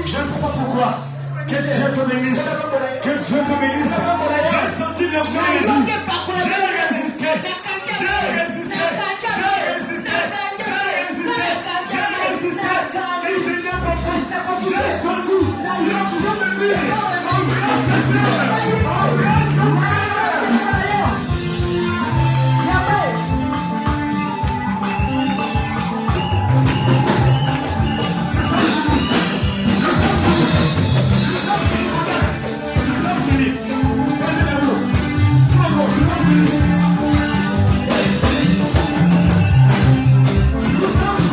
Je ne sais pas pourquoi. Que Dieu te bénisse. Que Dieu te bénisse. J'ai senti l'onction de Dieu. J'ai résisté. J'ai résisté. J'ai résisté. J'ai résisté. J'ai résisté. Et je n'ai pas fait. J'ai senti l'onction de Dieu. Nous sommes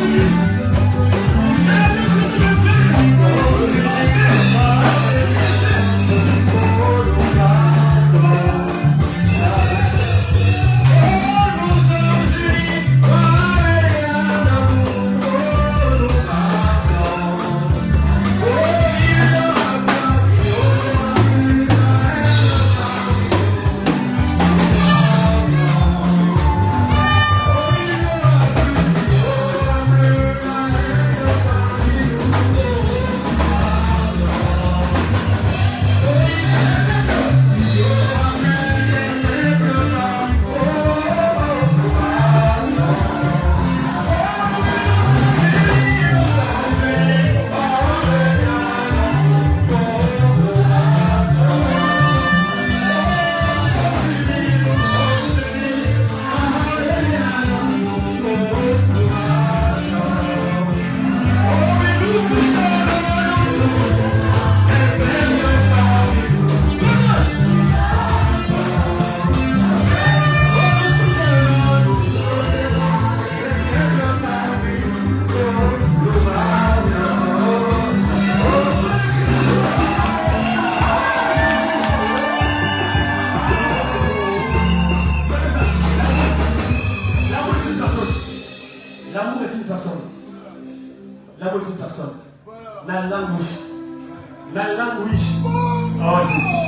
langue. La langue, oui. Oh Jésus.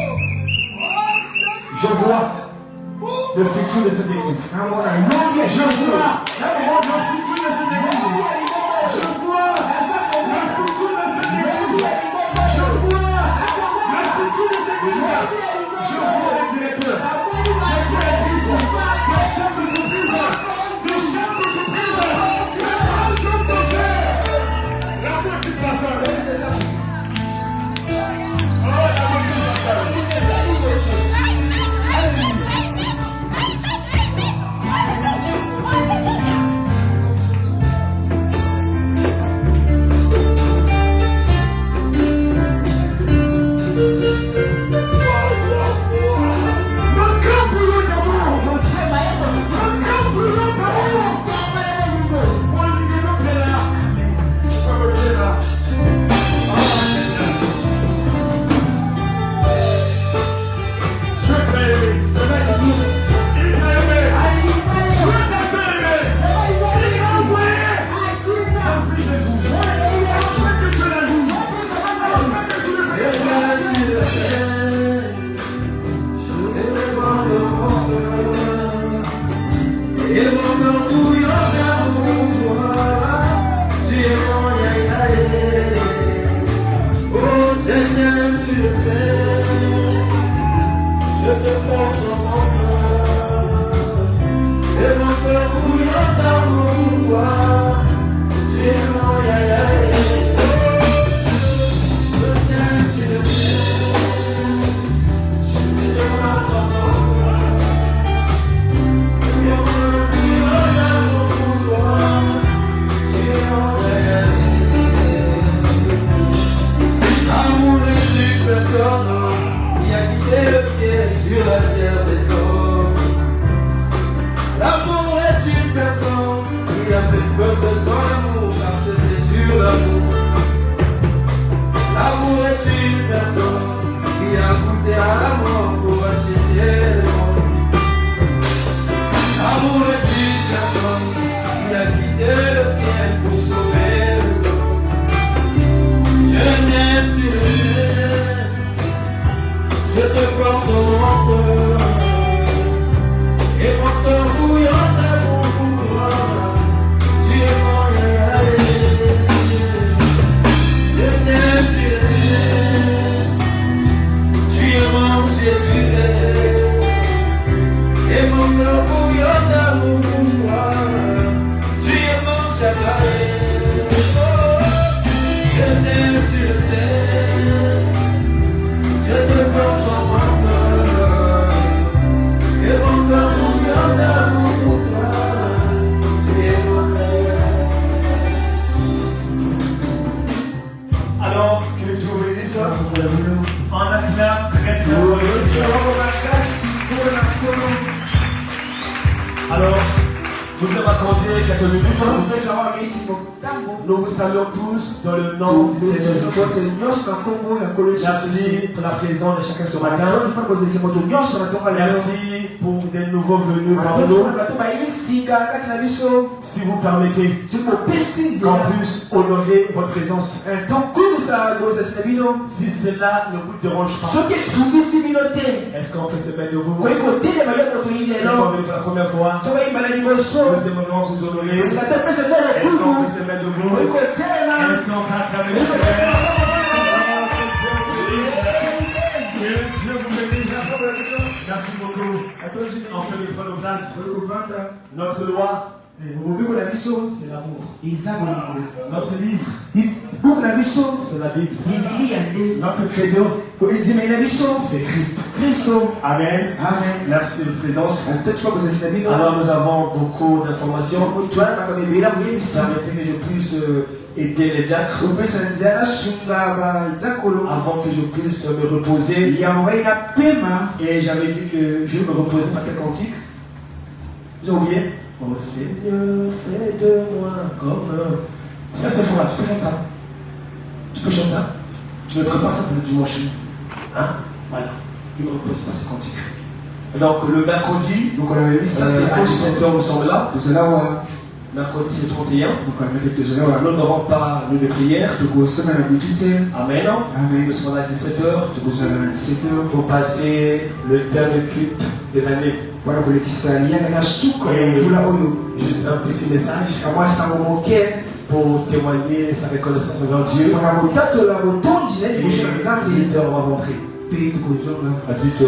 Je vois le futur de cette église. Je vois le futur de cette église. Je vois le futur de cette église. Je vois le futur de cette église. Je vois les directeurs, les directrices, les chefs d'entreprise, les chefs d'entreprise, les chefs d'affaires. La petite personne. Oh, la petite personne. Alors, nous avons accordé quelques minutes. Nous vous saluons tous dans le nom du Seigneur Jésus. Merci pour la présence de chacun ce matin. Merci pour des nouveaux venus parmi nous. Si vous permettez qu'on puisse honorer votre présence. Si cela ne vous dérange pas, est-ce qu'on peut se mettre debout? Si vous venez pour la première fois, nous aimerons vous honorer. Est-ce qu'on peut se mettre debout? Est-ce qu'on peut acclamer le Seigneur? Que Dieu vous bénisse. Merci beaucoup. On peut les prendre en place. Notre loi, c'est l'amour. Notre livre, c'est la Bible. Notre credo, c'est Christ. Amen. Merci de présence. Alors nous avons beaucoup d'informations. Permettez que je puisse aider les diacres avant que je puisse me reposer. Et j'avais dit que je me reposais par quel cantique? J'ai oublié. Oh Seigneur, fais de moi comme ça, c'est pour moi. Tu peux chanter ça. Tu peux chanter ça. Tu me prépares ça pour le dimanche. Hein? Voilà. Il me repose pas ce cantique. Donc le mercredi, à 17h, nous sommes là. mercredi le 31. Nous n'aurons pas lieu de prière. Amen. Nous serons à 17h pour passer le dernier culte de l'année. Juste un petit message pour témoigner sa reconnaissance envers Dieu. Et 18h, on va rentrer. À 18h.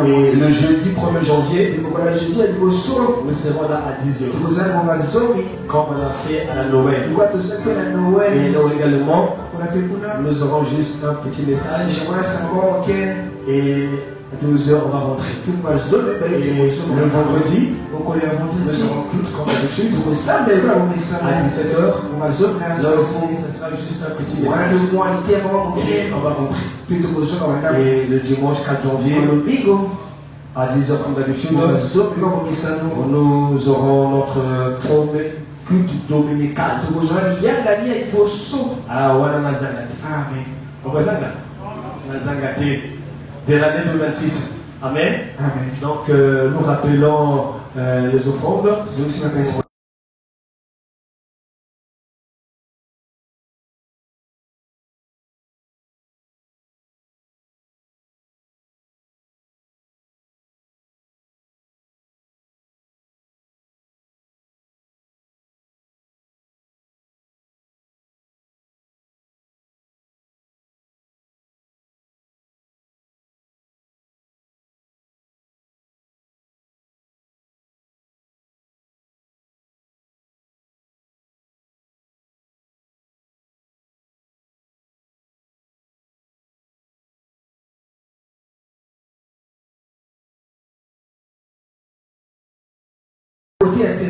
Et le jeudi 1er janvier, nous serons là à 10h. Comme on a fait à la Noël. Et là également, nous aurons juste un petit message. Et à 12h, on va rentrer. Et le vendredi, nous aurons culte comme d'habitude. À 17h, là aussi, ce sera juste un petit message. Et on va rentrer. Et le dimanche 4 janvier, à 10h comme d'habitude, nous aurons notre premier culte dominical. Ah, voilà, Nazangate. Nazangate de l'année 2026. Amen. Donc, nous rappelons les offrandes.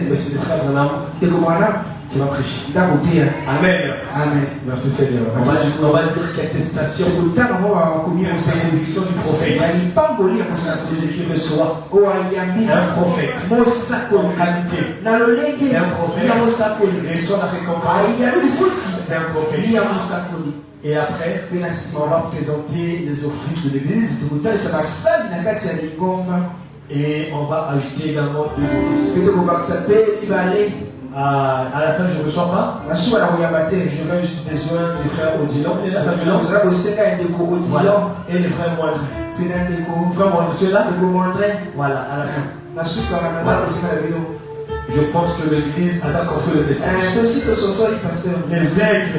Monsieur le frère Branham qui va prêcher. Amen. Merci Seigneur. On va dire qu'attestation. C'est l'édiction du prophète. C'est lui qui reçoit un prophète en qualité. Un prophète reçoit la récompense d'un prophète. Et après, on va présenter les offices de l'église. Et on va ajouter également 2 offices. À la fin, je ne reçois pas. J'aurai juste besoin du frère Odilon. Et la famille voilà. Et le frère Moindre. Frère Moindre, tu es là? Voilà, à la fin. Voilà. Je pense que l'église a compris le message. Les aigles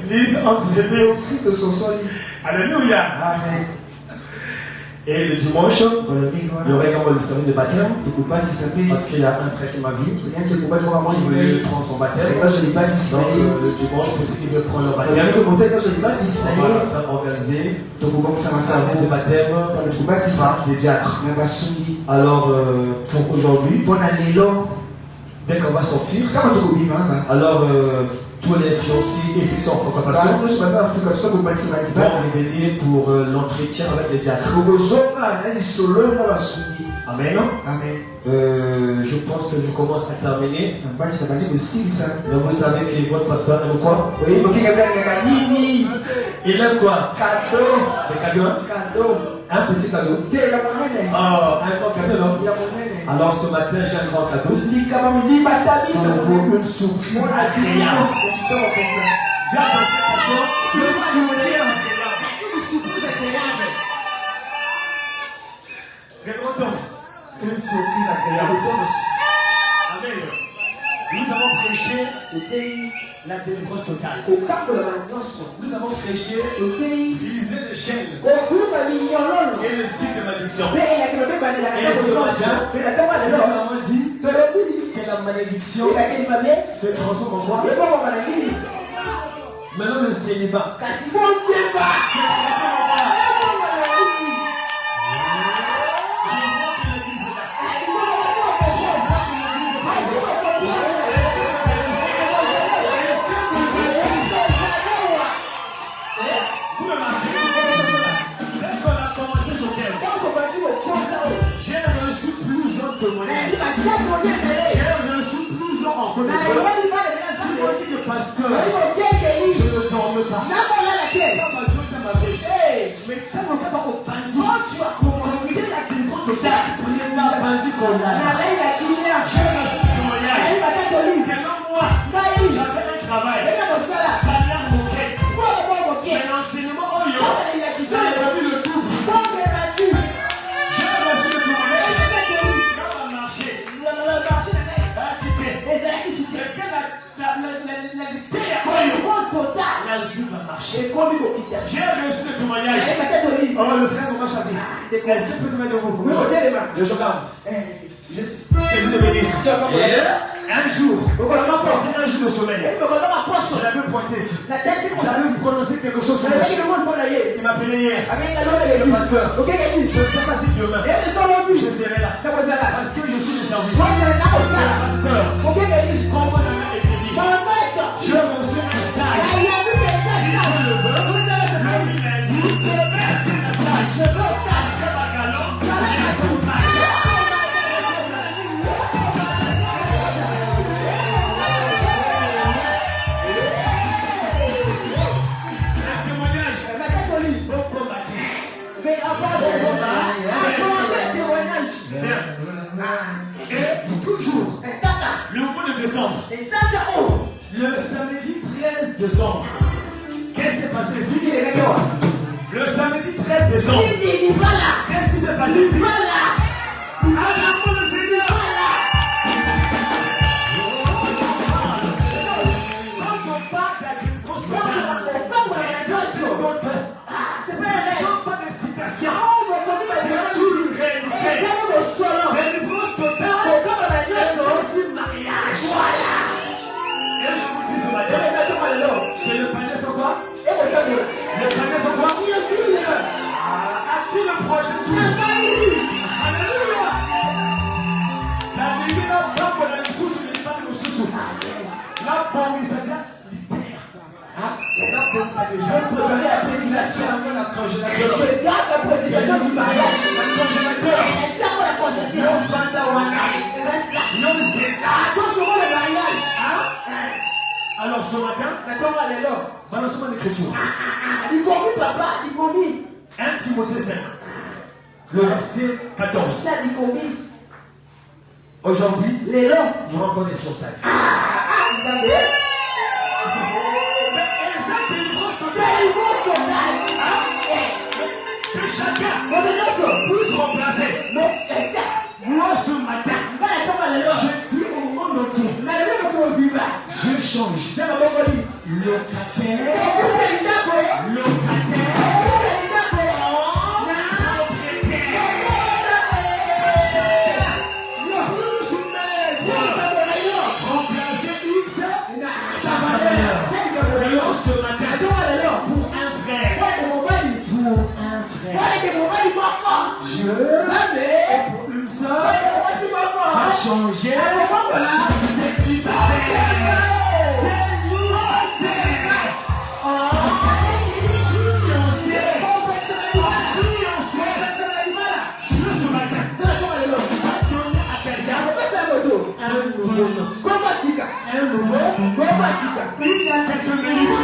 lisent entre les deux. Alléluia. Amen. Et le dimanche, il y aurait également le service de baptême. Parce qu'il y a un frère qui m'a vu. Il veut prendre son baptême. Donc le dimanche, pour ceux qui veulent prendre leur baptême, on va faire organiser un service de baptême par les diacres. Alors pour aujourd'hui, dès qu'on va sortir, alors tous les fiancés et ceux qui sont en fréquentation vont revenir pour l'entretien avec les diacres. Amen. Je pense que je commence à terminer. Donc vous savez que votre pasteur aime quoi? Il aime quoi? Des cadeaux. Un petit cadeau. Oh, un grand cadeau, non? Alors ce matin, j'ai un grand cadeau. Pour vous, une surprise agréable. J'ai une surprise agréable. Amen. Nous avons prêché la délivrance totale. Nous avons prêché briser les chaînes et le cycle de malédiction. Et ce matin, nous avons dit que la malédiction se transforme en quoi? Maintenant le célibat se transforme en quoi? J'ai reçu plusieurs en connaissance. Parce que je ne dorme pas. Mais quand on va au bandit, tu as commencé la délivrance totale. J'ai reçu témoignage. choisi ma marche. J'ai reçu le témoignage. Oh, le frère, comment ça dit? Est-ce que tu peux te mettre debout? Je regarde. Que Dieu te bénisse. Un jour, un jour de sommeil, je l'avais pointé ici. J'avais prononcé quelque chose sur le chien. Il m'a appelé hier. Le pasteur. Je ne sais pas si demain je serai là. Parce que je suis de service. Le pasteur, comme on a été dit, je reçois un stage. Si je le veux, le lundi, un stage. Je veux un stage. Je vais à galop. Je vais à et toujours, le mois de décembre, le samedi 13 décembre, qu'est-ce qui s'est passé ici? Le samedi 13 décembre, qu'est-ce qui s'est passé ici? Le Seigneur! Quand on parle ce ne sont pas des citations, c'est toujours une réalité. Délivrance totale, c'est aussi mariage. Et je vous dis ce matin, que le panier fait quoi? Le panier fait quoi? À qui le projet tout? Alléluia! La Bible n'a pas pour la sous mais pas pour sous. La bonne ça dit libère. La bonne ça dit je préparer la prédication avant la congélateur. Je garde la prédication du mariage. La congélateur. Non Pandawana. Non Zeta. Comment le mariage? Alors ce matin, balançons l'écriture. Il vomit papa, il vomit. 1 Timothée 5. Le verset 14. Aujourd'hui, je rencontre les fiançailles. Et chacun puisse remplacer. Moi ce matin, je dis au monde entier, je change. Locataire. Ce matin, pour un frère, Dieu, et pour une sœur, a changé cette liberté. Ce matin, donne à quelqu'un un nouveau nom. Il y a quelques minutes,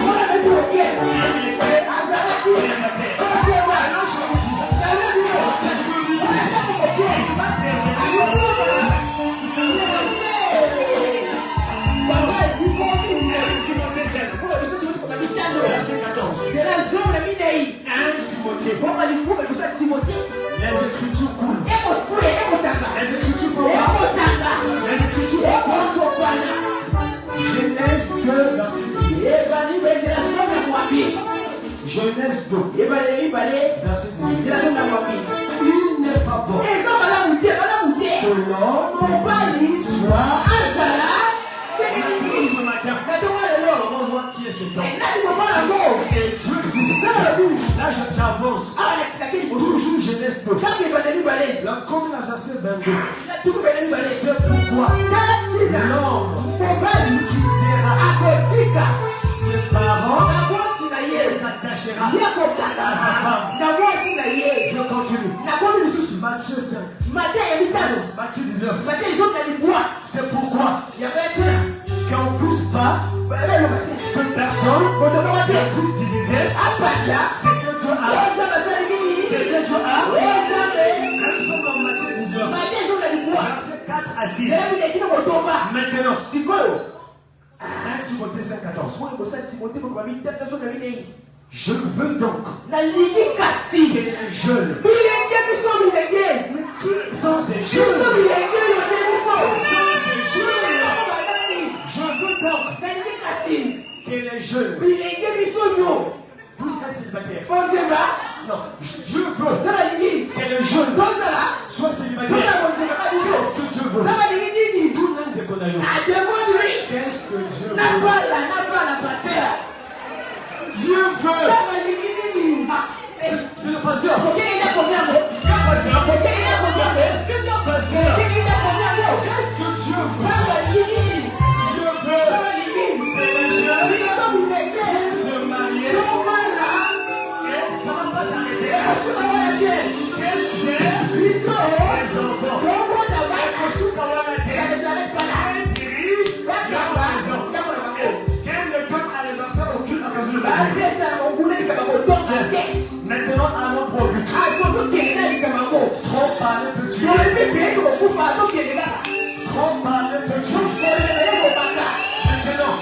les écritures coulent. Les écritures font les écritures Genèse 2, verset 18. Genèse 2, verset 18. Il n'est pas bon que l'homme soit ce matin. On voit qui est cet homme. Et Dieu dit, là je t'avance. Toujours Genèse 2. Là, comme la verset 22. C'est pourquoi l'homme quittera ses parents et s'attachera à sa femme. Je continue. Matthieu 5. Matthieu 19. C'est pourquoi qu'on ne pousse pas que personne ne puisse diviser ce que Dieu a. Ce que Dieu a. Nous sommes dans Matthieu 19. Verset 4 à 6. Maintenant, 1 Timothée 5, 14. Je veux donc qu'il y ait un jeune. Sans ces jeunes. Je veux donc que les les jeunes. Vous êtes célibataires. Non, Dieu veut que les jeunes soient célibataires. Qu'est-ce que Dieu veut? Tout le monde déconne. Qu'est-ce que Dieu veut? Dieu veut. C'est le pasteur. Est-ce que le pasteur? Qu'est-ce que Dieu veut? Dieu veut que les jeunes se marient. Et ça va pas s'arrêter. Qu'elle gère les enfants. Elle dirige la maison. Qu'elle ne donne à les enfants aucune occasion de baiser. Maintenant, allons pour le but. Trop parler peut tuer. Trop parler peut tuer. Maintenant,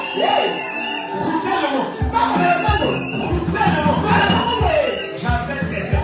écoutez le mot. Écoutez le mot. J'appelle quelqu'un.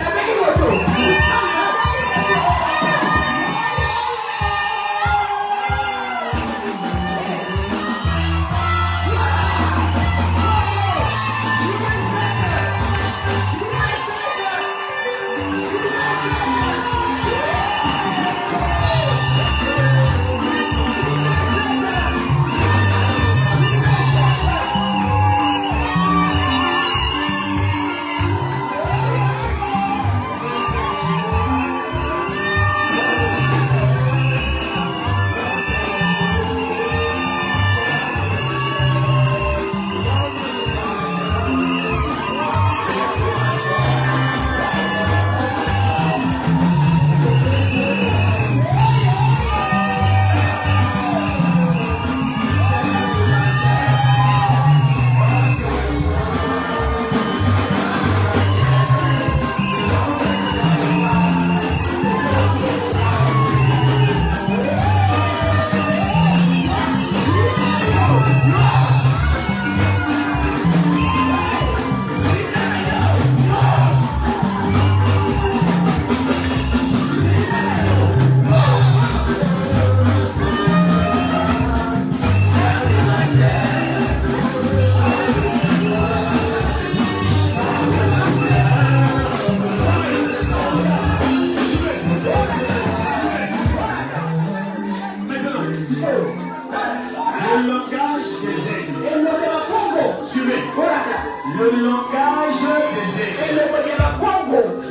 Le langage des aigles.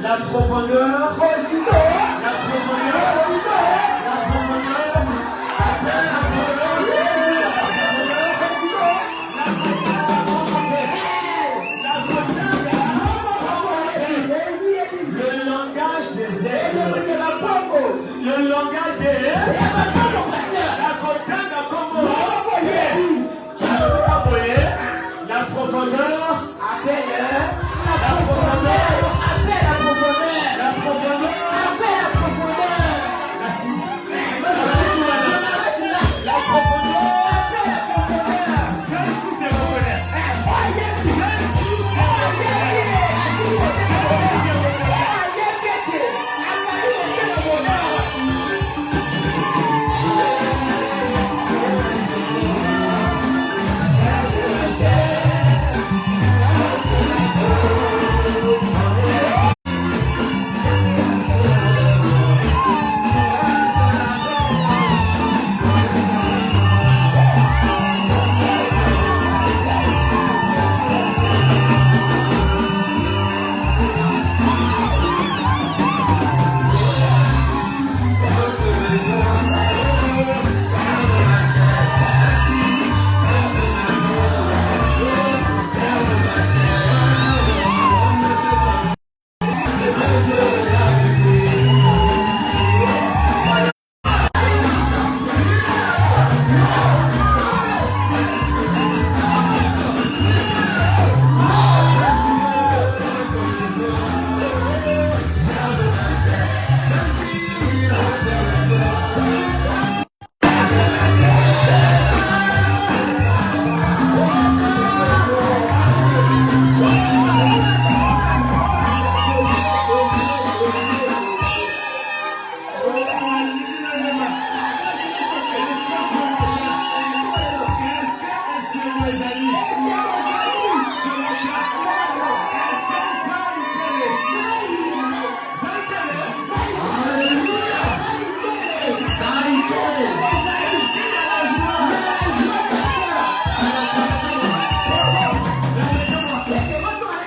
La profondeur. La profondeur. La profondeur. Appelle la le langage des aigles. Le langage des aigles. La profondeur. La profondeur. La profondeur.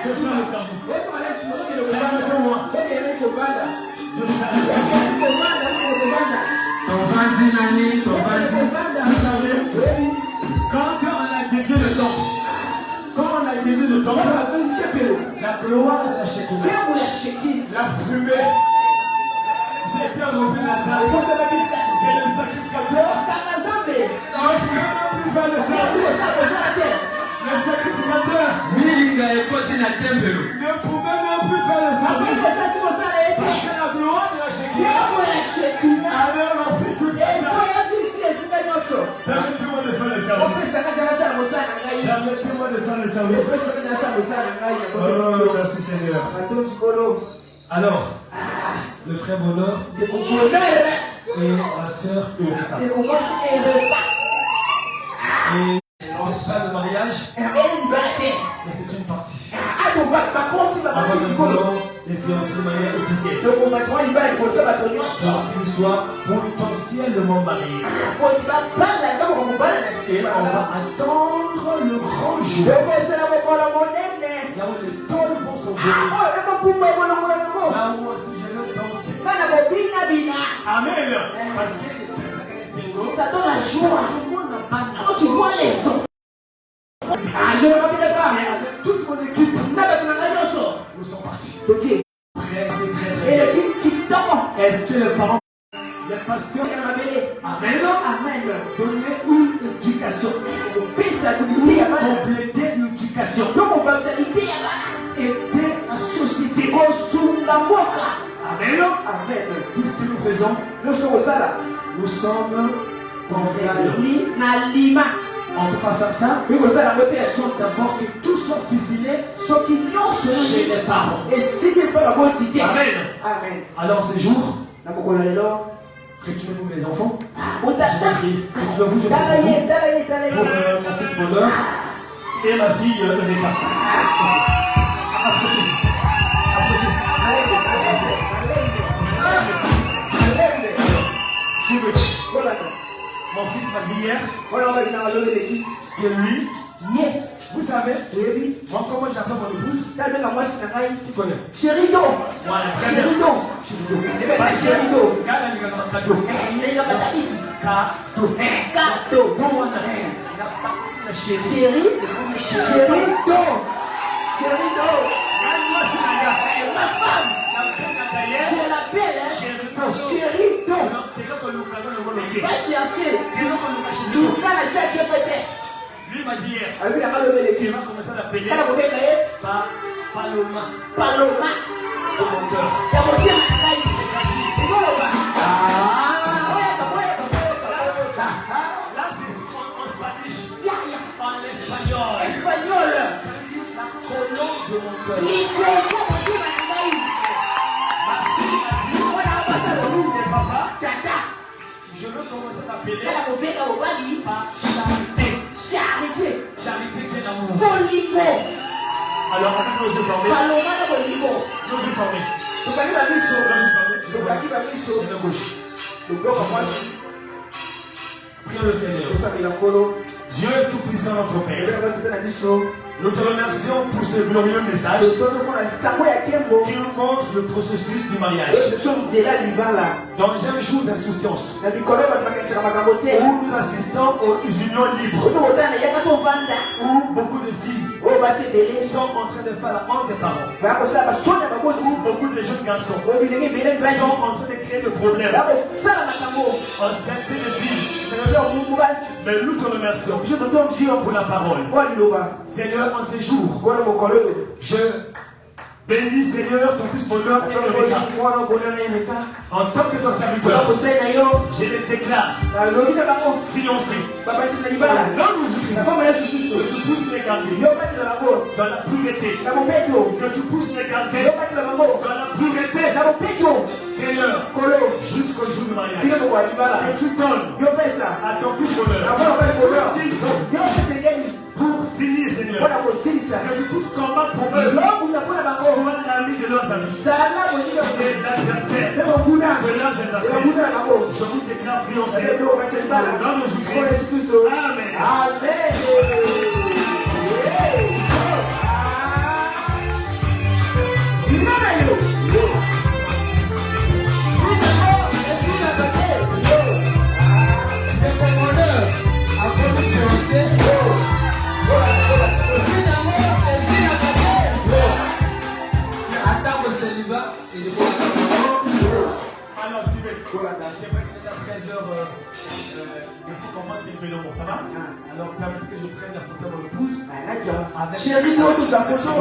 de faire le service. Permettez-moi. Vous savez, quand on a dédié le temps, la gloire de la Shekinah, la fumée, c'était revenu la salle, c'est le sacrificateur, ça va plus faire le service. Le sacrificateur ne pouvait même plus faire le service, parce que la gloire de la Shekinah avait rempli toute la salle. Permettez-moi de faire le service. Permettez-moi de faire le service. Oh, merci Seigneur. Alors, le frère Bonheur et la sœur Eureka. Et c'est ça le mariage, mais c'est une partie. Avant de les fiancés de manière officielle. Pour qu'ils soient potentiellement mariés. Et on va attendre le grand jour. Là où les temps vont s'ouvrir. Là où aussi je vais danser. Amen. Parce qu'il y a des très sacrés. Ça donne la joie. Quand tu vois les autres. Je ne m'appelle pas. Avec toute mon équipe, nous sommes partis. Très. Et l'équipe qui tombe. Est-ce que les parents, les pasteurs, Amen, donner une éducation, compléter l'éducation, aider la société. Amen. Tout ce que nous faisons, nous sommes confiants. On ne peut pas faire ça. Il faut d'abord que tout soit ficelé chez les parents. Amen. Alors ces jours, retirez-vous mes enfants. Retirez-vous, je prie pour mon fils Bonheur et ma fille Eureka. Approchez-y. Suivez. Mon fils m'a dit hier que lui, vous savez, moi comment j'appelle mon épouse, tu connais. Chérido. Voilà, très bien. Chérido. Ma femme. Je l'appelle Chérido. Va chercher. Lui m'a dit hier, Il va commencer à l'appeler Paloma Paloma. de mon cœur. Là c'est en Spanish, en espagnol. Espagnol. Ça veut dire la colonne de mon cœur. Je veux commencer à l'appeler par Charité. Charité qui est l'amour. Alors avec nos yeux fermés. Nos yeux fermés. Et le gauche. Prions le Seigneur. Dieu est tout puissant, notre Père. Nous te remercions pour ce glorieux message qui nous montre le processus du mariage. Dans un jour d'insouciance, où nous assistons aux unions libres, où beaucoup de filles sont en train de faire la honte des parents, où beaucoup de jeunes garçons sont en train de créer des problèmes en certaines filles. Mais nous te remercions pour la parole. Seigneur, en ces jours, je bénis, Seigneur, ton fils Bonheur et Eureka. En tant que ton serviteur, je les déclare fiancés. Dans Jésus-Christ, que tu puisses les garder dans la pureté. Que tu puisses les garder dans la pureté. Seigneur, jusqu'au jour du mariage, que tu donnes à ton fils Bonheur ce qu'il faut pour finir, Seigneur. Que tu puisses combattre pour eux, soit l'ami de leurs amis et l'adversaire de leurs adversaires. Je vous déclare fiancés dans le Jésus-Christ. Amen. Alors, c'est vrai qu'il est à 13h, il faut qu'on fasse une vidéo, ça va? Alors, permettez que je prenne la photo de mon épouse. Avec Chérie, nous, nous approchons.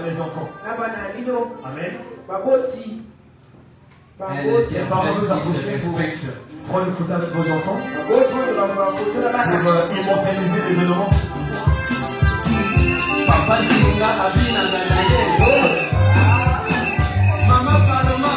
Les enfants. Amen. Elle est un frère qui se respecte. Prenez une photo avec vos enfants pour immortaliser l'événement. Papa Singa Abina Ganaye. Maman Paloma.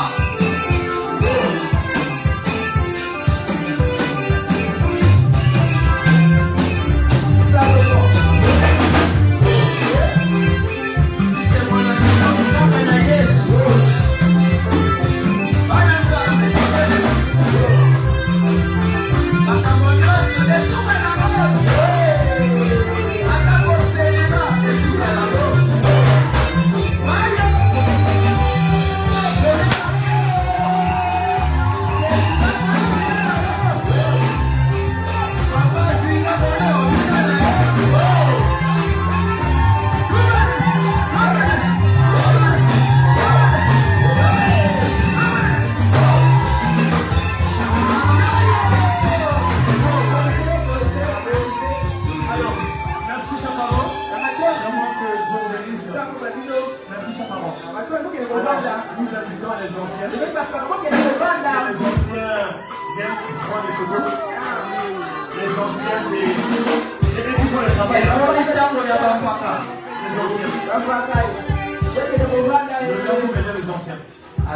Nous invitons les anciens. Les anciens viennent prendre les photos. Les anciens, c'est eux qui font le travail. Les anciens. Le temps pour aider les anciens. À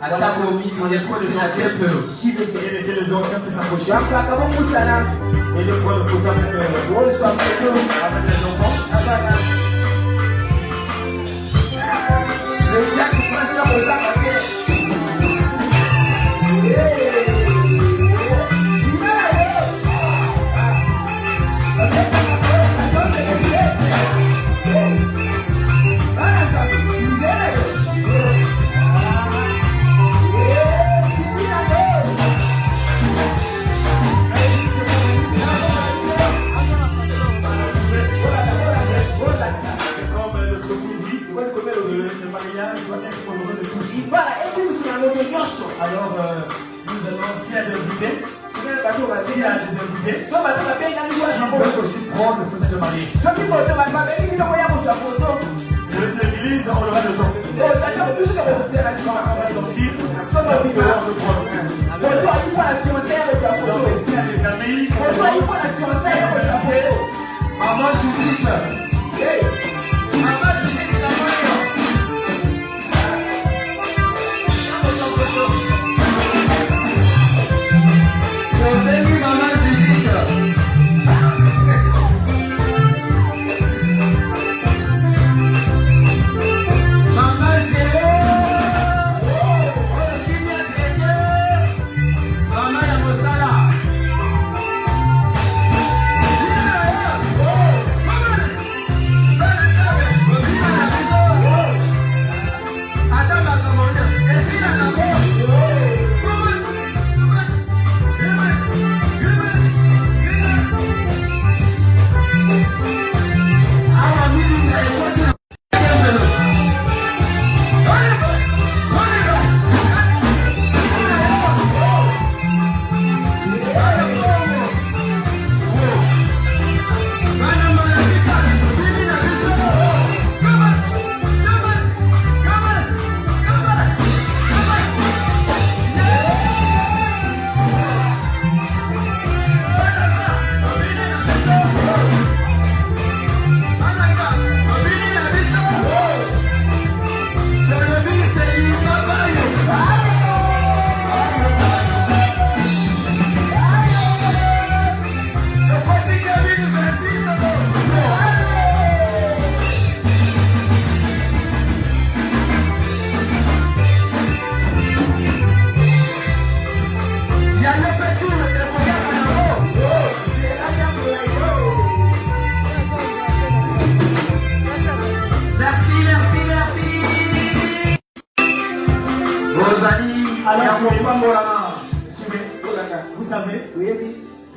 table au milieu, il y a quoi les anciens peuvent. Et les anciens qui s'approchent. Et les points de photo avec les enfants. Alors, nous allons, s'il y a des invités, ils peuvent aussi prendre le fauteuil de mariée. L'église, on aura le temps. On va sortir, on va prendre. Donc, s'il y a des amis, Maman Judith. Maman Judith, la moyenne. Bienvenue, Maman Judith. Maman Zéro. Qui vient traiter? Maman Yamosala.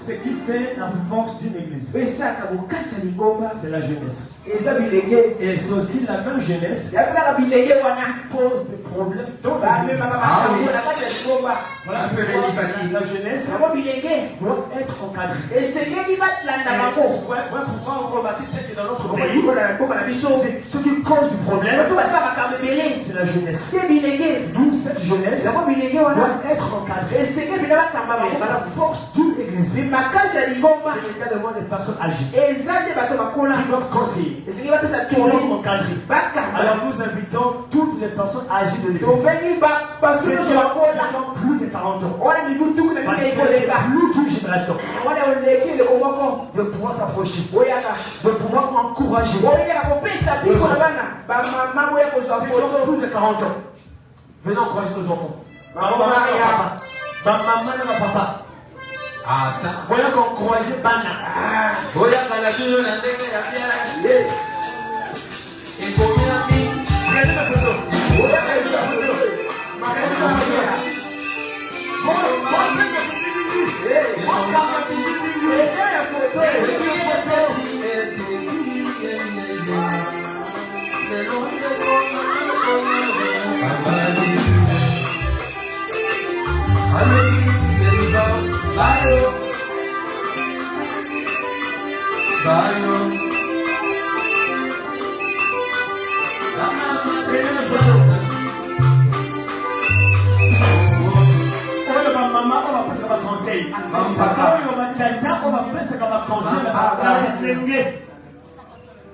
Ce qui fait la force d'une église, c'est la jeunesse. Et c'est aussi la même jeunesse qui pose des problèmes dans les églises. Voilà, la jeunesse doit être encadrée. Dans notre pays, ce qui cause du problème, c'est la jeunesse. D'où cette jeunesse doit être encadrée par la force d'une église. C'est également des personnes âgées qui doivent conseiller, qui doivent encadrer. Alors nous invitons toutes les personnes âgées de l'église. C'est plus de 40 ans. Parce que c'est plus d'une génération de pouvoir s'approcher, de pouvoir encourager. C'est plus de 40 ans. Venez encourager nos enfants. Maman et papa. Ah, ça. Voilà qu'encourager Bana. Voilà qu'on a toujours la tête à la pierre. Et pour bien mis. Regardez ma photo. Regardez ma photo.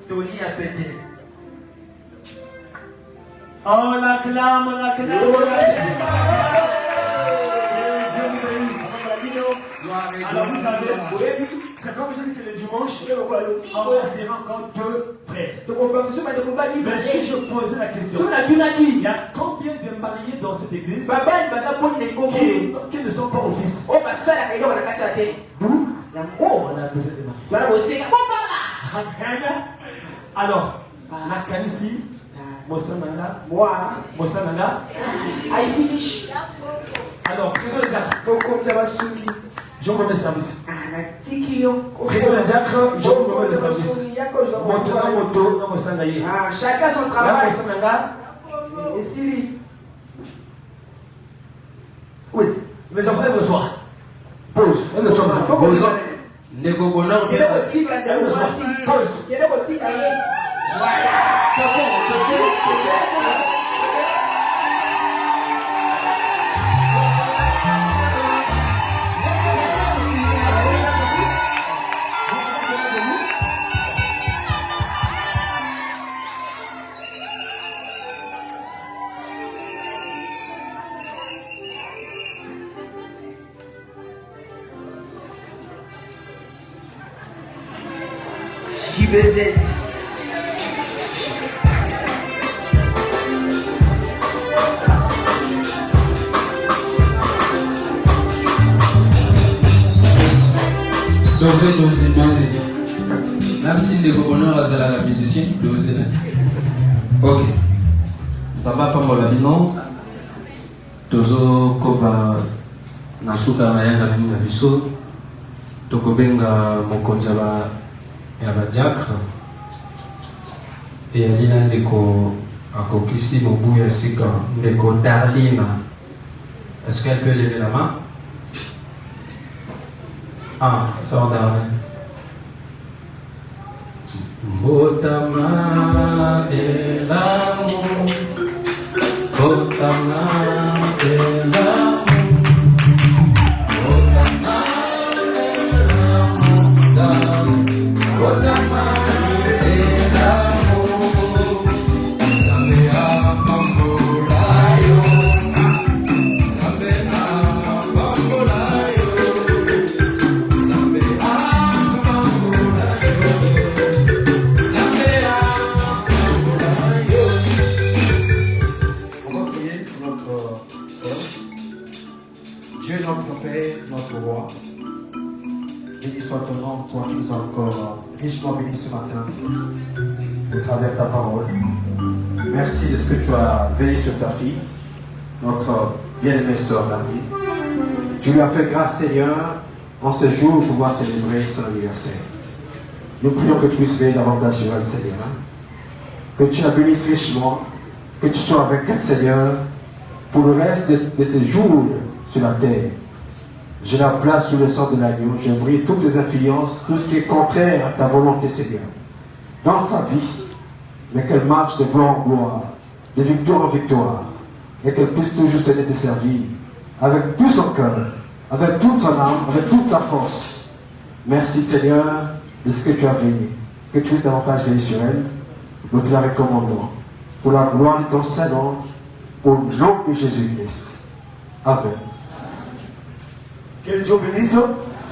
Tony a pété. On l'acclame, on l'acclame. Alors vous savez, c'est comme je dis que le dimanche, on va essayer encore deux frères. Mais si je posais la question, il y a combien de mariés dans cette église qui ne sont pas au fils? Nous, on a besoin de mariés. Alors, la Kanisi, Mosananga, alors, qu'est-ce que je vous remets le service. Président Jacques, je vous remets le service. Chacun son travail. Oui, mes enfants, aiment le soir. Pause. Aiment le soir. Pause. Pause. JBZ. Dosez. Même si les gouverneurs sont la musicien, dosez. Ok. Ça va pas mon avis, non? Tozo koba nasuka na yanga na biso. Tokobenga mokonzi ya badiacre. Et alina ndeko akokisi mobu ya sika ndeko Darlina. Est-ce qu'elle peut lever la main? Ah, ça va Darlina. Botama elamu, botama elamu, botama elamu, botama elamu, sambe apambolayo, sambe apambolayo, sambe apambolayo. On va prier pour notre sœur. Dieu notre Père, notre Roi. Béni soit ton nom, toi qui nous as encore richement bénis ce matin au travers de ta parole. Merci de ce que tu as veillé sur ta fille, notre bien-aimée sœur Marie. Tu lui as fait grâce, Seigneur, en ce jour, pouvoir célébrer son anniversaire. Nous prions que tu puisses veiller davantage sur elle, Seigneur. Que tu la bénisses richement, que tu sois avec elle, Seigneur, pour le reste de ses jours sur la terre. Je la place sous le sang de l'agneau, je brise toutes les influences, tout ce qui est contraire à ta volonté, Seigneur. Dans sa vie, mais qu'elle marche de gloire en gloire, de victoire en victoire, et qu'elle puisse toujours se te servir, avec tout son cœur, avec toute son âme, avec toute sa force. Merci, Seigneur, de ce que tu as veillé, que tu puisses davantage veiller sur elle. Nous te la recommandons, pour la gloire de ton Saint-Nom, au nom de Jésus-Christ. Amen. Que Dieu bénisse.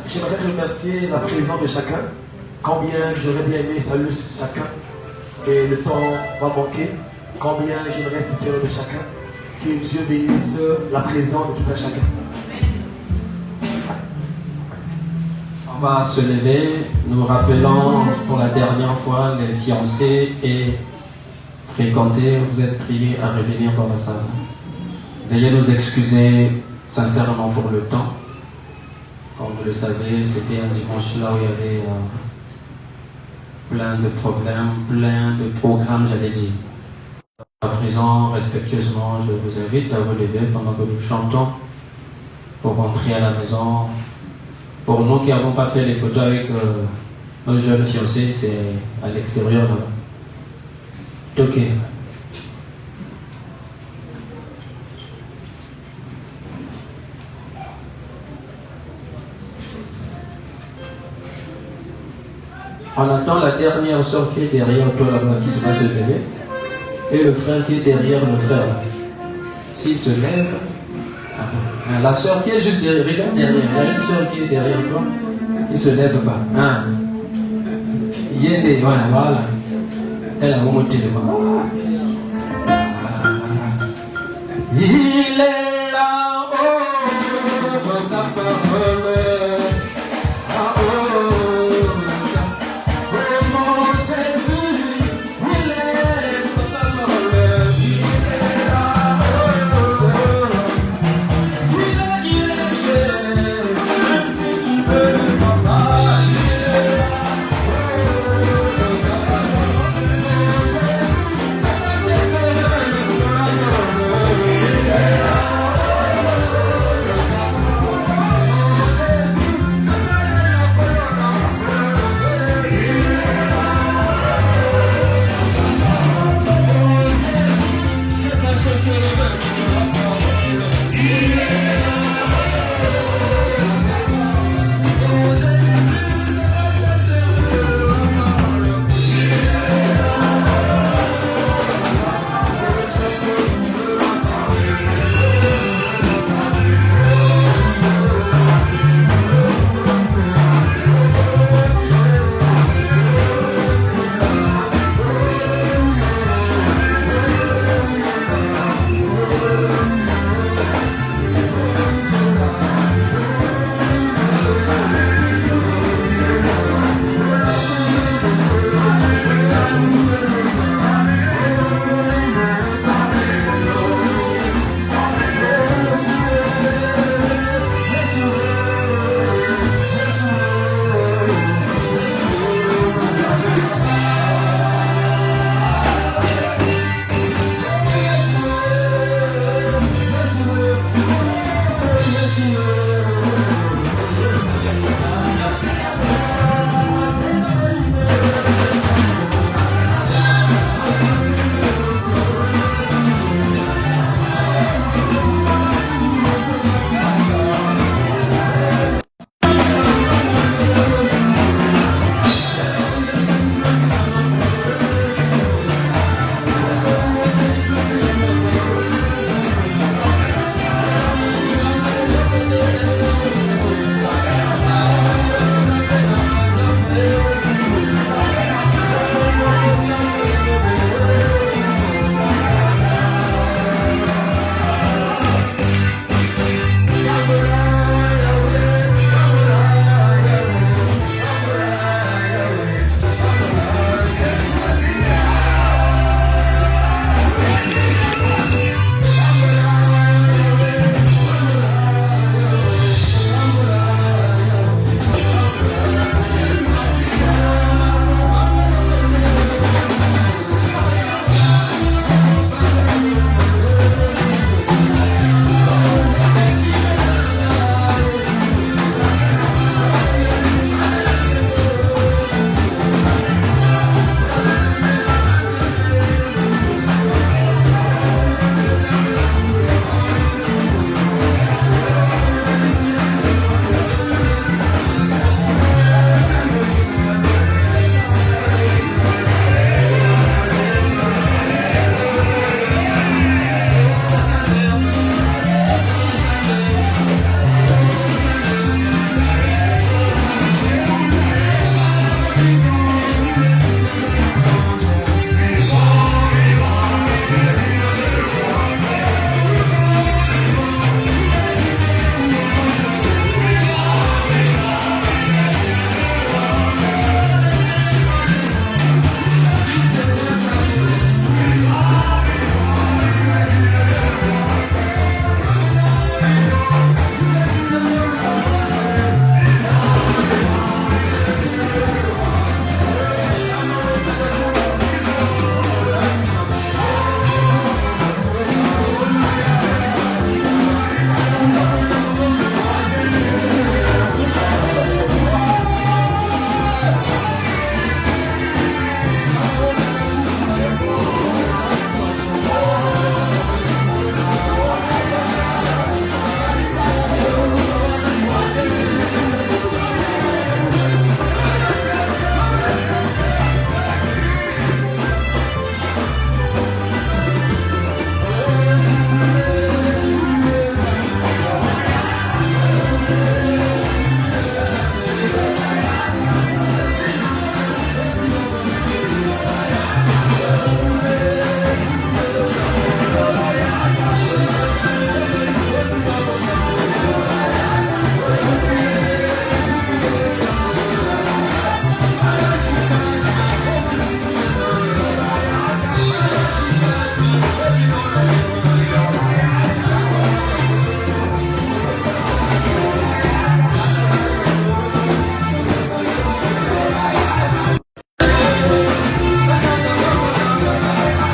J'aimerais remercier la présence de chacun. Combien j'aurais bien aimé saluer chacun. Et le temps va manquer. Combien j'aimerais citer de chacun. Que Dieu bénisse la présence de tout un chacun. On va se lever. Nous rappelons pour la dernière fois les fiancés et fréquentés. Vous êtes priés à revenir dans la salle. Veuillez nous excuser sincèrement pour le temps. Comme vous le savez, c'était un dimanche là où il y avait plein de problèmes, plein de programmes, j'allais dire. À présent, respectueusement, je vous invite à vous lever pendant que nous chantons pour rentrer à la maison. Pour nous qui n'avons pas fait les photos avec nos jeunes fiancés, c'est à l'extérieur là-bas. Ok. On attend la dernière soeur qui est derrière toi là-bas qui va se lever. Et le frère qui est derrière le frère. S'il se lève, la soeur qui est juste derrière, regarde derrière. Il y a une soeur qui est derrière toi. Il ne se lève pas. Il y a des. Voilà. Elle a remonté le bas. Il est